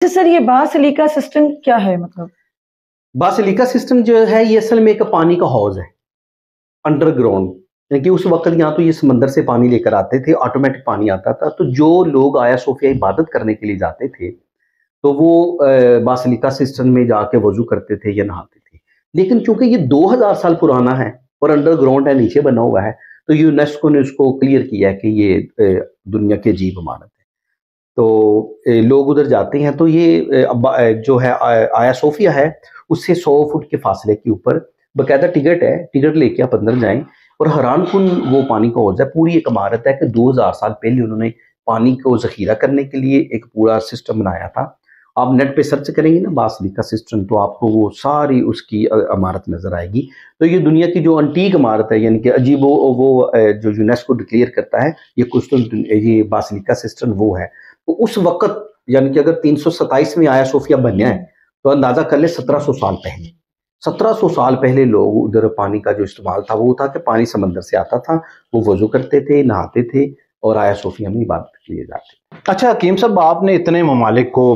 سر یہ basilica system کیا ہے؟ مطلب باسیلیکا سسٹم جو ہے یہ اصل میں ایک پانی کا حوض ہے انڈر گراؤنڈ، یعنی کہ اس وقت یہاں تو یہ سمندر سے پانی لے کر آتے تھے، آٹومیٹک پانی آتا تھا، تو جو لوگ آیا صوفیہ عبادت کرنے کے لیے جاتے تھے تو وہ باسیلیکا سسٹم میں جا کے وضو کرتے تھے یا نہاتے تھے۔ لیکن چونکہ یہ 2000 سال پرانا ہے اور انڈر گراؤنڈ ہے، نیچے بنا ہوا ہے، تو یونیسکو نے اس کو کلیئر کیا ہے کہ یہ دنیا کی عجیب عمارت ہے، تو لوگ ادھر جاتے ہیں۔ تو یہ جو ہے آیا صوفیہ ہے اس سے 100 فٹ کے فاصلے کے اوپر باقاعدہ ٹکٹ ہے، ٹکٹ لے کے آپ اندر جائیں، اور حیران کن وہ پانی کا حوض ہے، پوری ایک عمارت ہے کہ 2000 سال پہلے انہوں نے پانی کو ذخیرہ کرنے کے لیے ایک پورا سسٹم بنایا تھا۔ آپ نیٹ پہ سرچ کریں گے نا باسیلیکا سسٹم تو آپ کو وہ ساری اس کی عمارت نظر آئے گی۔ تو یہ دنیا کی جو انٹیک عمارت ہے، یعنی کہ عجیب وہ جو یونیسکو ڈکلیئر کرتا ہے یہ باسیلیکا سسٹم وہ ہے۔ تو اس وقت یعنی کہ اگر 327 میں آیا صوفیہ بنیا ہے تو اندازہ کر لیں 1700 سال پہلے، 1700 سال پہلے لوگ ادھر پانی کا جو استعمال تھا وہ تھا کہ پانی سمندر سے آتا تھا، وہ وضو کرتے تھے، نہاتے تھے اور آیا صوفیہ میں عبادت کے لیے جاتے تھے۔ اچھا حکیم صاحب، آپ نے اتنے ممالک کو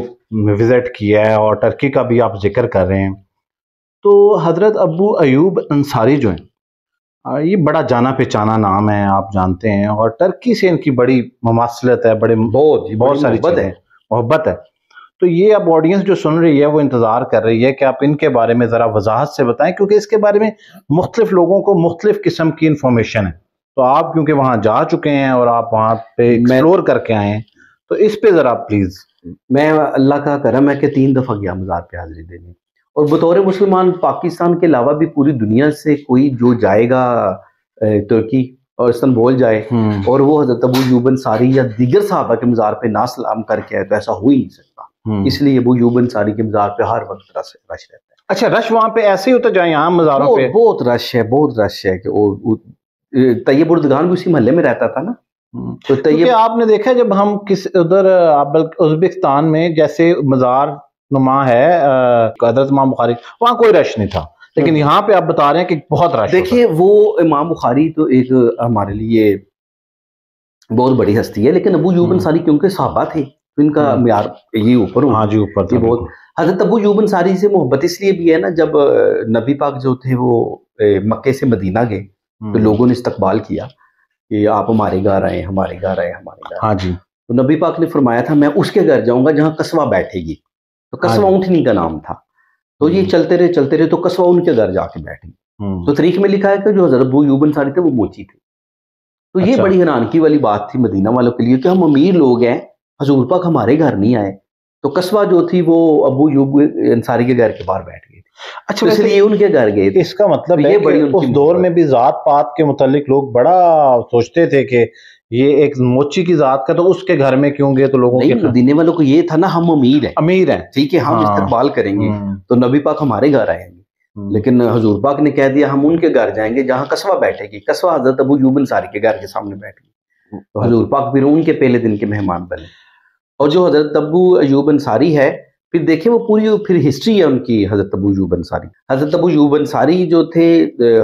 وزٹ کیا ہے اور ٹرکی کا بھی آپ ذکر کر رہے ہیں، تو حضرت ابو ایوب انصاری جو ہیں یہ بڑا جانا پہچانا نام ہے، آپ جانتے ہیں، اور ٹرکی سے ان کی بڑی مماثلت ہے، بہت ساری چیزیں محبت ہے۔ تو یہ اب آڈینس جو سن رہی ہے وہ انتظار کر رہی ہے کہ آپ ان کے بارے میں ذرا وضاحت سے بتائیں، کیونکہ اس کے بارے میں مختلف لوگوں کو مختلف قسم کی انفارمیشن ہے، تو آپ کیونکہ وہاں جا چکے ہیں اور آپ وہاں پہ ایکسپلور کر کے آئے ہیں، تو اس پہ ذرا پلیز۔ میں اللہ کا کرم ہے کہ 3 دفعہ گیا مزار پہ حاضری دینے، اور بطور مسلمان پاکستان کے علاوہ بھی پوری دنیا سے کوئی جو جائے گا ترکی اور استنبول جائے اور وہ حضرت ابو ایوب انصاری یا دیگر صحابہ کے مزار پہ نہ سلام کر کے آئے تو ایسا ہو ہی نہیں سکتا۔ اس لیے ابو ایوب انصاری کے مزار پہ ہر وقت رش رہتا ہے۔ اچھا، رش وہاں پہ ایسے ہی ہوتا جائے یہاں مزاروں پہ؟ بہت رش ہے، بہت رش ہے کہ طیب اردگان بھی اسی محلے میں رہتا تھا نا، تو طیب آپ نے دیکھا جب ہم ادھر ازبکستان میں جیسے مزار نما ہے حضرت امام بخاری، وہاں کوئی رش نہیں تھا، لیکن یہاں پہ آپ بتا رہے ہیں کہ بہت رش۔ دیکھیے وہ امام بخاری تو ایک ہمارے لیے بہت بڑی ہستی ہے، لیکن ابو ایوب انصاری کیونکہ صحابہ تھے تو ان کا معیار یہ اوپر ہاں جی اوپر تھا بہت۔ حضرت ابو ایوب انصاری سے محبت اس لیے بھی ہے نا، جب نبی پاک جو تھے وہ مکے سے مدینہ گئے تو لوگوں نے استقبال کیا کہ آپ ہمارے گھر آئے، ہمارے گھر آئے، ہمارے گھر۔ ہاں جی، تو نبی پاک نے فرمایا تھا میں اس کے گھر جاؤں گا جہاں قصوہ بیٹھے گی، تو قصوہ اونٹنی کا نام تھا، تو یہ چلتے رہے تو قصوہ ان کے گھر جا کے بیٹھے۔ تو تاریخ میں لکھا ہے کہ جو حضرت ابو ایوب انصاری تھے وہ موچی تھے۔ تو یہ بڑی حیرانگی والی بات تھی مدینہ والوں کے لیے کہ ہم امیر لوگ ہیں، حضور پاک ہمارے گھر نہیں آئے، تو قصوہ جو تھی وہ ابو ایوب انصاری کے گھر کے باہر بیٹھ گئے تھے۔ اچھا، اس لیے ان کے گھر گئے۔ اس کا مطلب ہے کہ اس دور میں بھی ذات پات کے متعلق لوگ بڑا سوچتے تھے کہ یہ ایک موچی کی ذات کا تو اس کے گھر میں کیوں گئے، تو لوگوں کے مدینے والوں کو یہ تھا نا ہم امیر ہیں، ٹھیک ہے، ہم استقبال کریں گے تو نبی پاک ہمارے گھر آئیں گے، لیکن حضور پاک نے کہہ دیا ہم ان کے گھر جائیں گے جہاں قصوہ بیٹھے گی۔ قصوہ حضرت ابو ایوب انصاری کے گھر کے سامنے بیٹھ گئی، تو حضور پاک پھر ان کے پہلے دن کے مہمان بنے۔ اور جو حضرت ابو ایوب انصاری ہے، پھر دیکھیں وہ پوری پھر ہسٹری ہے ان کی۔ حضرت ابو ایوب انصاری، حضرت ابو ایوب انصاری جو تھے،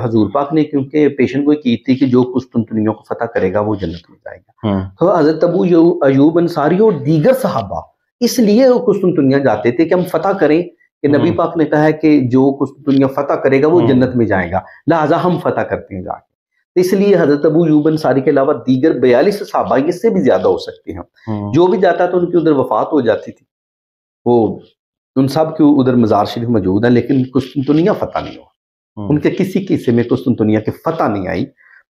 حضور پاک نے کیونکہ پیشن گوئی کی تھی کہ جو قسطنطنیہ کو فتح کرے گا وہ جنت میں جائے گا، تو حضرت ابو ایوب انصاری اور دیگر صحابہ اس لیے وہ قسطنطنیہ جاتے تھے کہ ہم فتح کریں، کہ نبی پاک نے کہا ہے کہ جو قسطنطنیہ فتح کرے گا وہ جنت میں جائے گا، لہٰذا ہم فتح کرتے ہیں جا کے۔ اس لیے حضرت ابو ایوب انصاری کے علاوہ دیگر 42 صحابہ اس سے بھی زیادہ ہو سکتے ہیں، جو بھی جاتا تو ان کی ادھر وفات ہو جاتی تھی، وہ ان سب کی ادھر مزار شریف موجود ہے، لیکن قسطنطنیہ فتح نہیں ہوا، ان کے کسی قصے میں قسطنطنیہ کی فتح نہیں آئی۔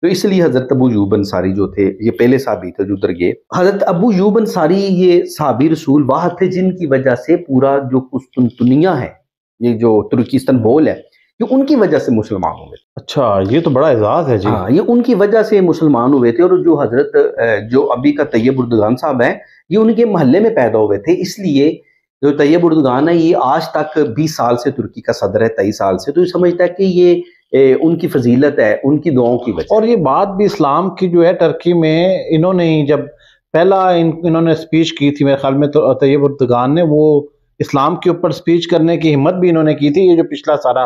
تو اس لیے حضرت ابو ایوب انصاری جو تھے یہ پہلے صحابی تھے جو ادھر گئے۔ حضرت ابو ایوب انصاری یہ صحابی رسول واحد تھے جن کی وجہ سے پورا جو قسطنطنیہ ہے، یہ جو ترکی استنبول ہے، یہ ان کی وجہ سے مسلمان ہوئے۔ اچھا، یہ تو بڑا اعزاز ہے جی۔ ہاں، یہ ان کی وجہ سے مسلمان ہوئے تھے، اور جو حضرت جو ابھی کا طیب اردگان صاحب ہیں یہ ان کے محلے میں پیدا ہوئے تھے، اس لیے جو طیب اردگان ہے یہ آج تک 20 سال سے ترکی کا صدر ہے، 23 سال سے، تو یہ سمجھتا ہے کہ یہ ان کی فضیلت ہے، ان کی دعاؤں کی وجہ۔ اور یہ بات بھی اسلام کی جو ہے ٹرکی میں انہوں نے جب پہلا انہوں نے سپیچ کی تھی، میرے خیال میں تو طیب اردگان نے، وہ اسلام کے اوپر سپیچ کرنے کی ہمت بھی انہوں نے کی تھی، یہ جو پچھلا سارا